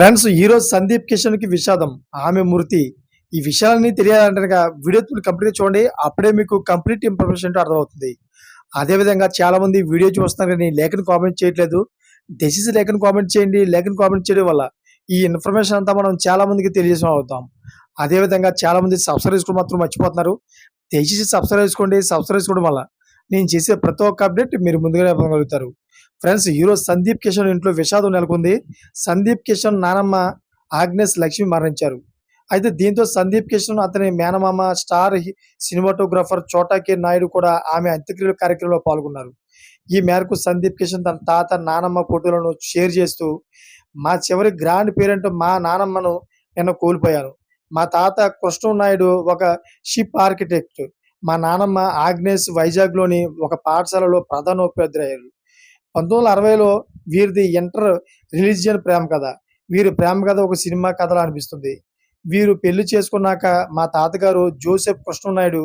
Friends ఈరోజు సందీప్ కిషన్ కి విషాదం, ఆమె మృతి. ఈ విషయాలన్నీ తెలియాలంటే గనక వీడియో కంప్లీట్ చూడండి. అప్పుడే మీకు కంప్లీట్ ఇన్ఫర్మేషన్ ఏంటో అర్థమవుతుంది. అదేవిధంగా చాలా మంది వీడియో చూస్తున్నారు కానీ లేఖను కామెంట్ చేయట్లేదు. దయచేసి లేఖను కామెంట్ చేయండి. లేఖను కామెంట్ చేయడం వల్ల ఈ ఇన్ఫర్మేషన్ అంతా మనం చాలా మందికి తెలియజేసిన అవుతాం. అదేవిధంగా చాలా మంది సబ్స్క్రైబ్ చేసుకోవడం మాత్రం మర్చిపోతున్నారు. దయచేసి సబ్స్క్రైబ్ చేసుకోండి. సబ్స్క్రైబ్ చేసుకోవడం వల్ల నేను చేసే ప్రతి ఒక్క అప్డేట్ మీరు ముందుగానే పొందగలుగుతారు. ఫ్రెండ్స్ ఈరోజు సందీప్ కిషన్ ఇంట్లో విషాదం నెలకొంది. సందీప్ కిషన్ నానమ్మ ఆగ్నేస్ లక్ష్మి మరణించారు. అయితే దీంతో సందీప్ కిషన్ అతని మేనమామ స్టార్ సినిమాటోగ్రాఫర్ చోటా కే నాయుడు కూడా ఆమె అంత్యక్రియల కార్యక్రమంలో పాల్గొన్నారు. ఈ మేరకు సందీప్ కిషన్ తన తాత నానమ్మ ఫోటోలను షేర్ చేస్తూ, మా చివరి గ్రాండ్ పేరెంట్ మా నానమ్మను నిన్న కోల్పోయాను. మా తాత కృష్ణ నాయుడు ఒక షిప్ ఆర్కిటెక్ట్. మా నానమ్మ ఆగ్నేస్ వైజాగ్లోని ఒక పాఠశాలలో ప్రధానోపాధ్యాయులు. 1960లో వీరిది ఇంటర్ రిలీజియన్ ప్రేమ కథ. వీరి ప్రేమ కథ ఒక సినిమా కథలా అనిపిస్తుంది. వీరు పెళ్లి చేసుకున్నాక మా తాతగారు జోసెఫ్ కృష్ణనాయుడు,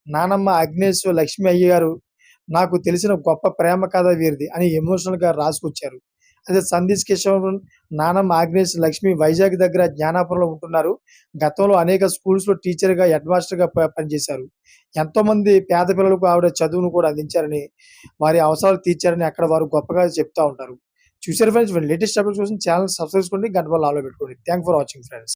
నానమ్మ అగ్నేష్ లక్ష్మి అయ్యగారు నాకు తెలిసిన గొప్ప ప్రేమ కథ వీరిది అని ఎమోషనల్‌గా రాసుకొచ్చారు. అయితే సందీప్ కిషోర్, నానమ్మ ఆగ్నేష్ లక్ష్మి వైజాగ్ దగ్గర జ్ఞానాపురంలో ఉంటున్నారు. గతంలో అనేక స్కూల్స్‌లో టీచర్‌గా, హెడ్ మాస్టర్‌గా పనిచేశారు. ఎంతోమంది పేద పిల్లలకు ఆవిడ చదువును కూడా అందించారని, వారి అవసరాలు తీర్చారని అక్కడ వారు గొప్పగా చెప్తా ఉంటారు. చూసారు ఫ్రెండ్స్, లేటెస్ట్ అప్డేట్స్ కోసం ఛానెల్ సబ్స్క్రైబ్ చేసుకోండి. గంట బెల్ ఆల్‌లో పెట్టుకోండి. Thanks for watching friends.